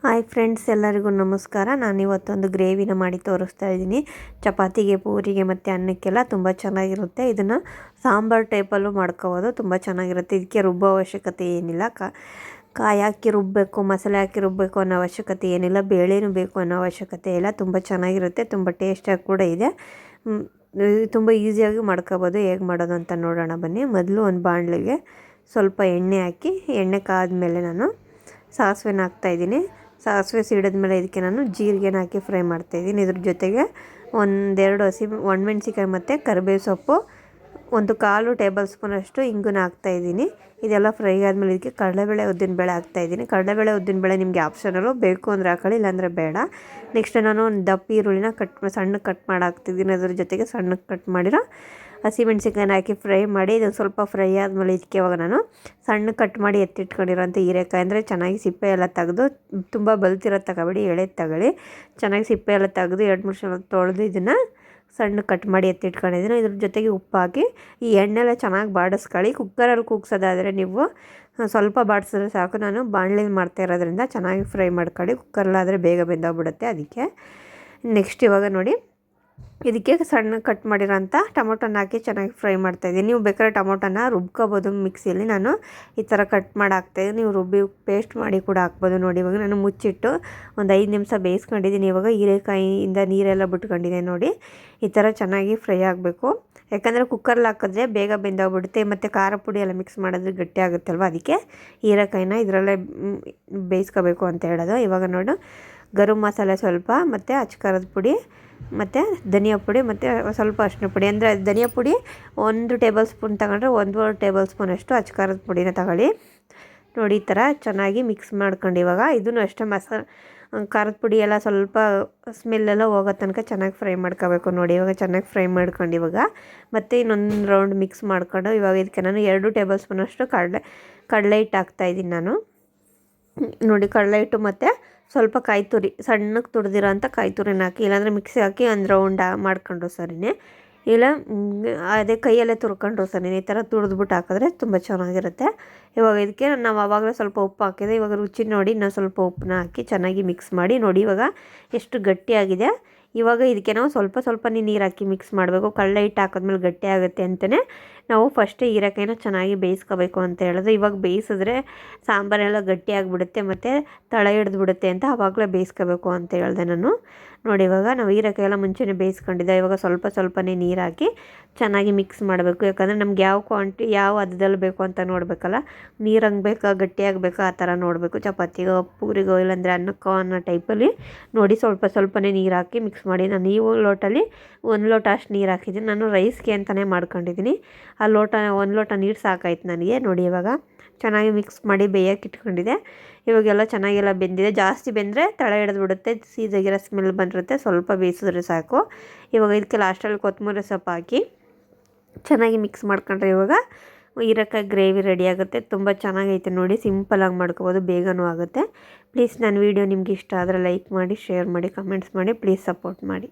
Hi friends, ಎಲ್ಲರಿಗೂ ನಮಸ್ಕಾರ. ನಾನಿವತ್ತೊಂದು ಗ್ರೇವಿನ ಮಾಡಿ ತೋರಿಸ್ತಾ ಇದ್ದೀನಿ. ಚಪಾತಿಗೆ, ಪೂರಿಗೆ ಮತ್ತು ಅನ್ನಕ್ಕೆಲ್ಲ ತುಂಬ ಚೆನ್ನಾಗಿರುತ್ತೆ. ಇದನ್ನು ಸಾಂಬಾರು ಟೈಪಲ್ಲೂ ಮಾಡ್ಕೋಬೋದು, ತುಂಬ ಚೆನ್ನಾಗಿರುತ್ತೆ. ಇದಕ್ಕೆ ರುಬ್ಬೋ ಅವಶ್ಯಕತೆ ಏನಿಲ್ಲ. ಕಾಯಿ ಹಾಕಿ ರುಬ್ಬಬೇಕು, ಮಸಾಲೆ ಹಾಕಿ ರುಬ್ಬಬೇಕು ಅನ್ನೋ ಅವಶ್ಯಕತೆ ಏನಿಲ್ಲ. ಬೇಳೆನೂ ಬೇಕು ಅನ್ನೋ ಅವಶ್ಯಕತೆ ಇಲ್ಲ. ತುಂಬ ಚೆನ್ನಾಗಿರುತ್ತೆ, ತುಂಬ ಟೇಸ್ಟಾಗಿ ಕೂಡ ಇದೆ. ತುಂಬ ಈಸಿಯಾಗಿ ಮಾಡ್ಕೋಬೋದು. ಹೇಗೆ ಮಾಡೋದು ಅಂತ ನೋಡೋಣ ಬನ್ನಿ. ಮೊದಲು ಒಂದು ಬಾಣಲೆಗೆ ಸ್ವಲ್ಪ ಎಣ್ಣೆ ಹಾಕಿ, ಎಣ್ಣೆ ಕಾದ್ಮೇಲೆ ನಾನು ಸಾಸಿವೆನ ಹಾಕ್ತಾಯಿದ್ದೀನಿ. ಸಾಸಿವೆ ಸಿಡಿದ್ಮೇಲೆ ಇದಕ್ಕೆ ನಾನು ಜೀರಿಗೆನ ಹಾಕಿ ಫ್ರೈ ಮಾಡ್ತಾಯಿದ್ದೀನಿ. ಇದ್ರ ಜೊತೆಗೆ ಒಂದೆರಡು ಒಣಮೆಣ್ಸಿಕಾಯಿ ಮತ್ತು ಕರಿಬೇವು ಸೊಪ್ಪು, 1/4 ಟೇಬಲ್ ಸ್ಪೂನಷ್ಟು ಇಂಗನ್ನ ಹಾಕ್ತಾಯಿದ್ದೀನಿ. ಇದೆಲ್ಲ ಫ್ರೈ ಆದಮೇಲೆ ಇದಕ್ಕೆ ಕಡಲೆಬೇಳೆ, ಉದ್ದಿನಬೇಳೆ ಹಾಕ್ತಾಯಿದ್ದೀನಿ. ಕಡಲೆಬೇಳೆ, ಉದ್ದಿನಬೇಳೆ ನಿಮಗೆ ಆಪ್ಷನಲ್ಲು, ಬೇಕು ಅಂದರೆ ಹಾಕೊಳ್ಳಿ, ಇಲ್ಲಾಂದರೆ ಬೇಡ. ನೆಕ್ಸ್ಟ್ ನಾನು ಒಂದು ದಪ್ಪ ಈರುಳ್ಳಿನ ಸಣ್ಣಗೆ ಕಟ್ ಮಾಡಿ ಹಾಕ್ತಿದ್ದೀನಿ. ಅದ್ರ ಜೊತೆಗೆ ಸಣ್ಣಗೆ ಕಟ್ ಮಾಡಿರೋ ಹಸಿಮೆಣ್ಸಿಕಾಯಿನ ಹಾಕಿ ಫ್ರೈ ಮಾಡಿ, ಇದು ಸ್ವಲ್ಪ ಫ್ರೈ ಆದಮೇಲೆ ಇದಕ್ಕೆ ಇವಾಗ ನಾನು ಸಣ್ಣ ಕಟ್ ಮಾಡಿ ಎತ್ತಿಟ್ಕೊಂಡಿರೋಂಥ ಹೀರೆಕಾಯಿ, ಅಂದರೆ ಚೆನ್ನಾಗಿ ಸಿಪ್ಪೆ ಎಲ್ಲ ತೆಗೆದು, ತುಂಬ ಬಲ್ತಿರೋದು ತಗೋಬೇಡಿ, ಎಳೆದು ತಗೊಳ್ಳಿ. ಚೆನ್ನಾಗಿ ಸಿಪ್ಪೆ ಎಲ್ಲ ತೆಗೆದು 2-3 ಸಲ ತೊಳೆದು ಇದನ್ನು ಸಣ್ಣ ಕಟ್ ಮಾಡಿ ಎತ್ತಿಟ್ಕೊಂಡಿದ್ದೀನಿ. ಇದ್ರ ಜೊತೆಗೆ ಉಪ್ಪು ಹಾಕಿ ಈ ಎಣ್ಣೆಲ್ಲ ಚೆನ್ನಾಗಿ ಬಾಡಿಸ್ಕೊಳ್ಳಿ. ಕುಕ್ಕರಲ್ಲಿ ಕೂಗ್ಸೋದಾದರೆ ನೀವು ಸ್ವಲ್ಪ ಬಾಡಿಸಿದ್ರೆ ಸಾಕು. ನಾನು ಬಾಣಲೆಲಿ ಮಾಡ್ತಾ ಇರೋದ್ರಿಂದ ಚೆನ್ನಾಗಿ ಫ್ರೈ ಮಾಡ್ಕೊಳ್ಳಿ. ಕುಕ್ಕರಲ್ಲಾದರೆ ಬೇಗ ಬೆಂದೋಗ್ಬಿಡುತ್ತೆ. ಅದಕ್ಕೆ ನೆಕ್ಸ್ಟ್ ಇವಾಗ ನೋಡಿ, ಇದಕ್ಕೆ ಸಣ್ಣ ಕಟ್ ಮಾಡಿರೋಂಥ ಟೊಮೊಟೊನ ಹಾಕಿ ಚೆನ್ನಾಗಿ ಫ್ರೈ ಮಾಡ್ತಾಯಿದ್ದೀನಿ. ನೀವು ಬೇಕಾದ್ರೆ ಟೊಮೊಟೊನ ರುಬ್ಕೋಬೋದು ಮಿಕ್ಸಿಯಲ್ಲಿ. ನಾನು ಈ ಥರ ಕಟ್ ಮಾಡಿ ಹಾಕ್ತಾಯಿದ್ದೀನಿ. ನೀವು ರುಬ್ಬಿ ಪೇಸ್ಟ್ ಮಾಡಿ ಕೂಡ ಹಾಕ್ಬೋದು. ನೋಡಿ, ಇವಾಗ ನಾನು ಮುಚ್ಚಿಟ್ಟು ಒಂದು 5 ನಿಮಿಷ ಬೇಯಿಸ್ಕೊಂಡಿದ್ದೀನಿ. ಇವಾಗ ಹೀರೆಕಾಯಿಯಿಂದ ನೀರೆಲ್ಲ ಬಿಟ್ಕೊಂಡಿದೆ ನೋಡಿ. ಈ ಥರ ಚೆನ್ನಾಗಿ ಫ್ರೈ ಆಗಬೇಕು. ಯಾಕಂದರೆ ಕುಕ್ಕರಲ್ಲಿ ಹಾಕಿದ್ರೆ ಬೇಗ ಬೆಂದೋಗ್ಬಿಡುತ್ತೆ. ಮತ್ತು ಖಾರ ಪುಡಿ ಎಲ್ಲ ಮಿಕ್ಸ್ ಮಾಡಿದ್ರೆ ಗಟ್ಟಿ ಆಗುತ್ತಲ್ವ, ಅದಕ್ಕೆ ಹೀರೆಕಾಯಿನ ಇದರಲ್ಲೇ ಬೇಯಿಸ್ಕೋಬೇಕು ಅಂತ ಹೇಳೋದು. ಇವಾಗ ನೋಡು, ಗರಂ ಮಸಾಲೆ ಸ್ವಲ್ಪ, ಮತ್ತು ಅಚ್ಕಾರದ ಪುಡಿ, ಮತ್ತು ಧನಿಯಾ ಪುಡಿ, ಮತ್ತು ಸ್ವಲ್ಪ ಅರಿಶಿನ ಪುಡಿ. ಅಂದರೆ ಧನಿಯಾ ಪುಡಿ 1 ಟೇಬಲ್ ಸ್ಪೂನ್ ತಗೊಂಡ್ರೆ 1.5 ಟೇಬಲ್ ಸ್ಪೂನಷ್ಟು ಅಚ್ಕಾರದ ಪುಡಿನ ತಗೊಳ್ಳಿ. ನೋಡಿ, ಈ ಥರ ಚೆನ್ನಾಗಿ ಮಿಕ್ಸ್ ಮಾಡ್ಕೊಂಡು ಇವಾಗ ಇದನ್ನು ಅಷ್ಟೇ ಖಾರದ ಪುಡಿ ಎಲ್ಲ ಸ್ವಲ್ಪ ಸ್ಮೆಲ್ಲೆಲ್ಲ ಹೋಗೋ ತನಕ ಚೆನ್ನಾಗಿ ಫ್ರೈ ಮಾಡ್ಕೋಬೇಕು. ನೋಡಿ, ಇವಾಗ ಚೆನ್ನಾಗಿ ಫ್ರೈ ಮಾಡ್ಕೊಂಡು ಇವಾಗ ಮತ್ತೆ ಇನ್ನೊಂದು ರೌಂಡ್ ಮಿಕ್ಸ್ ಮಾಡ್ಕೊಂಡು ಇವಾಗ ಇದಕ್ಕೆ ನಾನು 2 ಟೇಬಲ್ ಸ್ಪೂನಷ್ಟು ಕಡಲೆ ಹಿಟ್ಟು ಹಾಕ್ತಾಯಿದ್ದೀನಿ ನಾನು. ನೋಡಿ, ಕಡಲೆ ಹಿಟ್ಟು ಮತ್ತು ಸ್ವಲ್ಪ ಕಾಯಿ ತುರಿ, ಸಣ್ಣಗೆ ತುರಿದಿರೋ ಅಂಥ ಕಾಯಿ ತುರಿನ ಹಾಕಿ, ಇಲ್ಲಾಂದರೆ ಮಿಕ್ಸಿ ಹಾಕಿ ಒಂದು ರೌಂಡ್ ಮಾಡ್ಕೊಂಡ್ರು ಸರಿನೇ, ಇಲ್ಲ ಅದೇ ಕೈಯಲ್ಲೇ ತುರ್ಕೊಂಡ್ರು ಸರಿನೇ. ಈ ಥರ ತುರಿದ್ಬಿಟ್ಟು ಹಾಕಿದ್ರೆ ತುಂಬ ಚೆನ್ನಾಗಿರುತ್ತೆ. ಇವಾಗ ಇದಕ್ಕೆ ನಾವು ಆವಾಗಲೇ ಸ್ವಲ್ಪ ಉಪ್ಪು ಹಾಕಿದೆ. ಇವಾಗ ರುಚಿ ನೋಡಿ ಇನ್ನೂ ಸ್ವಲ್ಪ ಉಪ್ಪನ್ನ ಹಾಕಿ ಚೆನ್ನಾಗಿ ಮಿಕ್ಸ್ ಮಾಡಿ. ನೋಡಿ, ಇವಾಗ ಎಷ್ಟು ಗಟ್ಟಿಯಾಗಿದೆ. ಇವಾಗ ಇದಕ್ಕೆ ನಾವು ಸ್ವಲ್ಪನೇ ನೀರು ಹಾಕಿ ಮಿಕ್ಸ್ ಮಾಡಬೇಕು. ಕಡಲೆ ಹಿಟ್ಟು ಹಾಕಿದ್ಮೇಲೆ ಗಟ್ಟಿ ಆಗುತ್ತೆ ಅಂತಲೇ ನಾವು ಫಸ್ಟೇ ಹೀರೆಕಾಯಿನ ಚೆನ್ನಾಗಿ ಬೇಯಿಸ್ಕೋಬೇಕು ಅಂತ ಹೇಳೋದು. ಇವಾಗ ಬೇಯಿಸಿದ್ರೆ ಸಾಂಬಾರೆಲ್ಲ ಗಟ್ಟಿಯಾಗಿಬಿಡುತ್ತೆ ಮತ್ತು ತಳ ಹಿಡಿದ್ಬಿಡುತ್ತೆ ಅಂತ ಆವಾಗಲೇ ಬೇಯಿಸ್ಕೋಬೇಕು ಅಂತ ಹೇಳಿದೆ ನಾನು. ನೋಡಿ, ಇವಾಗ ನಾವು ಹೀರೆಕಾಯಿ ಎಲ್ಲ ಮುಂಚೆನೇ ಬೇಯಿಸ್ಕೊಂಡಿದ್ದೆ. ಇವಾಗ ಸ್ವಲ್ಪನೇ ನೀರು ಹಾಕಿ ಚೆನ್ನಾಗಿ ಮಿಕ್ಸ್ ಮಾಡಬೇಕು. ಯಾಕಂದರೆ ನಮ್ಗೆ ಯಾವ ಕ್ವಾಂಟಿಟಿ, ಯಾವ ಹದದಲ್ಲಿ ಬೇಕು ಅಂತ ನೋಡಬೇಕಲ್ಲ. ನೀರು ಹಂಗೆ ಬೇಕಾ, ಗಟ್ಟಿಯಾಗಬೇಕಾ, ಆ ಥರ ನೋಡಬೇಕು. ಚಪಾತಿಗೋ, ಪೂರಿಗೋ, ಇಲ್ಲಾಂದರೆ ಅನ್ನಕ್ಕೋ ಅನ್ನೋ ಟೈಪಲ್ಲಿ ನೋಡಿ ಸ್ವಲ್ಪನೇ ನೀರು ಹಾಕಿ ಮಿಕ್ಸ್ ಮಾಡಿ. ನಾನು ಈ ಲೋಟಲ್ಲಿ 1 ಲೋಟ ಅಷ್ಟು ನೀರು ಹಾಕಿದ್ದೀನಿ. ನಾನು ರೈಸ್ಗೆ ಅಂತಲೇ ಮಾಡ್ಕೊಂಡಿದ್ದೀನಿ. ಆ ಲೋಟ 1 ಲೋಟ ನೀರು ಸಾಕಾಯ್ತು ನನಗೆ. ನೋಡಿ, ಇವಾಗ ಚೆನ್ನಾಗಿ ಮಿಕ್ಸ್ ಮಾಡಿ ಬೇಯಕ್ಕೆ ಇಟ್ಕೊಂಡಿದೆ. ಇವಾಗೆಲ್ಲ ಚೆನ್ನಾಗೆಲ್ಲ ಬೆಂದಿದೆ. ಜಾಸ್ತಿ ಬೆಂದರೆ ತಳ ಹಿಡಿದ್ಬಿಡುತ್ತೆ, ಸೀದಾಗಿರೋ ಸ್ಮೆಲ್ ಬಂದಿರುತ್ತೆ. ಸ್ವಲ್ಪ ಬೇಯಿಸಿದ್ರೆ ಸಾಕು. ಇವಾಗ ಇದಕ್ಕೆ ಲಾಸ್ಟಲ್ಲಿ ಕೊತ್ತಂಬರಿ ಸೊಪ್ಪು ಹಾಕಿ ಚೆನ್ನಾಗಿ ಮಿಕ್ಸ್ ಮಾಡ್ಕೊಂಡ್ರೆ ಇವಾಗ ಹೀರೆಕಾಯಿ ಗ್ರೇವಿ ರೆಡಿ ಆಗುತ್ತೆ. ತುಂಬ ಚೆನ್ನಾಗೈತೆ ನೋಡಿ. ಸಿಂಪಲಾಗಿ ಮಾಡ್ಕೋಬೋದು, ಬೇಗನೂ ಆಗುತ್ತೆ. ಪ್ಲೀಸ್ ನನ್ನ ವೀಡಿಯೋ ನಿಮ್ಗೆ ಇಷ್ಟ ಆದರೆ ಲೈಕ್ ಮಾಡಿ, ಶೇರ್ ಮಾಡಿ, ಕಮೆಂಟ್ಸ್ ಮಾಡಿ. ಪ್ಲೀಸ್ ಸಪೋರ್ಟ್ ಮಾಡಿ.